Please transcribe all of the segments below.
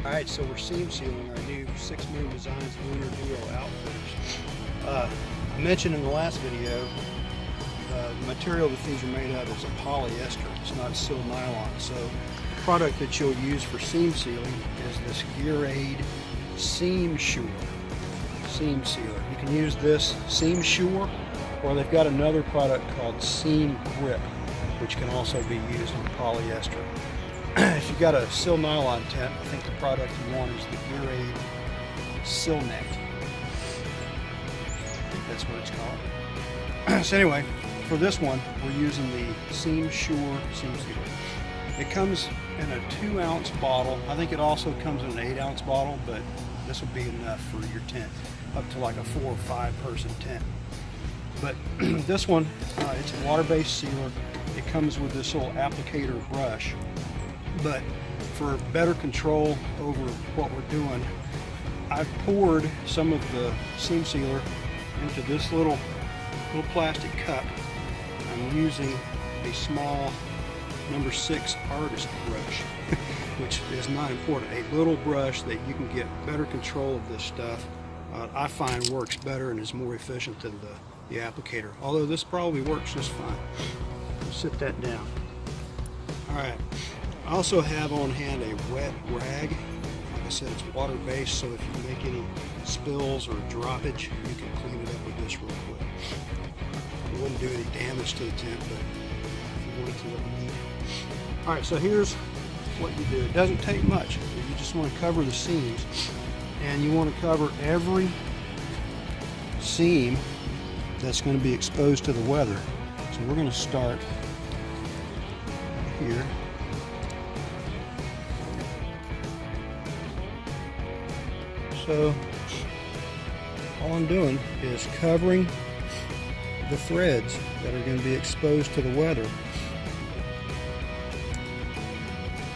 Alright, so we're seam sealing our new 6 Moon Designs Lunar Duo outfitters. I mentioned in the last video, the material that these are made of is a polyester. It's not sil nylon. So the product that you'll use for seam sealing is this Gear Aid Seam Sure seam sealer. You can use this Seam Sure, or they've got another product called Seam Grip, which can also be used in polyester. If you've got a sil nylon tent, I think the product you want is the Gear Aid Sealant. I think that's what it's called. So anyway, for this one, we're using the Seam Sure seam sealer. It comes in a 2-ounce bottle. I think it also comes in an 8-ounce bottle, but this will be enough for your tent, up to like a 4 or 5 person tent. But this one, it's a water-based sealer. It comes with this little applicator brush. But for better control over what we're doing, I've poured some of the seam sealer into this little plastic cup. I'm using a small number 6 artist brush, which is not important. A little brush that you can get better control of this stuff. I find works better and is more efficient than the applicator. Although this probably works just fine. I'll sit that down. All right. I also have on hand a wet rag. Like I said, it's water-based, so if you make any spills or droppage, you can clean it up with this real quick. It wouldn't do any damage to the tent, but if you wanted to, let me know. All right, so here's what you do. It doesn't take much. You just want to cover the seams, and you want to cover every seam that's going to be exposed to the weather. So we're going to start here. So all I'm doing is covering the threads that are going to be exposed to the weather.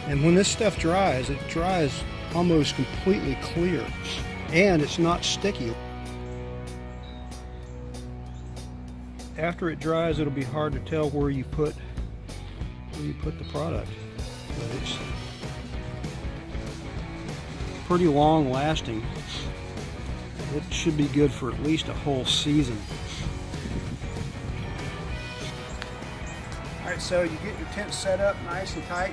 And when this stuff dries, it dries almost completely clear, and it's not sticky. After it dries, it'll be hard to tell where you put the product, but it's pretty long lasting. It should be good for at least a whole season. Alright, so you get your tent set up nice and tight,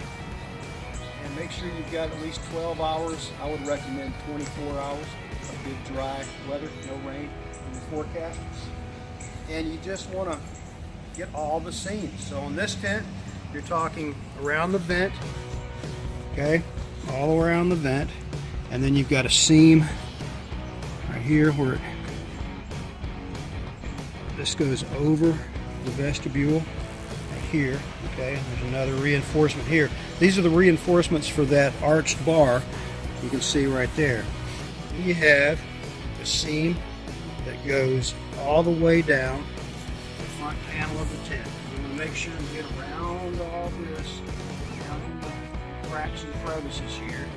and make sure you've got at least 12 hours. I would recommend 24 hours of good dry weather, no rain in the forecast. And you just want to get all the seams. So on this tent, you're talking around the vent, okay, all around the vent. And then you've got a seam right here where this goes over the vestibule right here, okay. There's another reinforcement here. These are the reinforcements for that arched bar you can see right there. You have a seam that goes all the way down the front panel of the tent. You want to make sure you get around all this, down in the cracks and crevices here.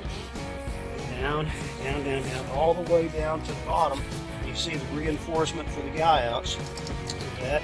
Down, down, down, down, all the way down to the bottom. You see the reinforcement for the guy outs. That.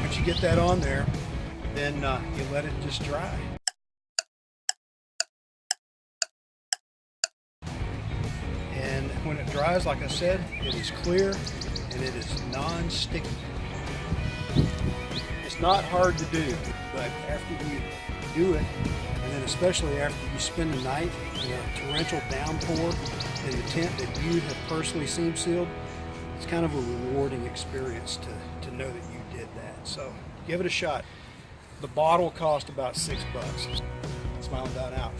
Once you get that on there, then you let it just dry. And when it dries, like I said, it is clear and it is non-sticky. It's not hard to do, but after you do it, and then especially after you spend the night in a torrential downpour in the tent that you have personally seam sealed, it's kind of a rewarding experience to know that you did that. So give it a shot. The bottle cost about $6. Smile and Dine out.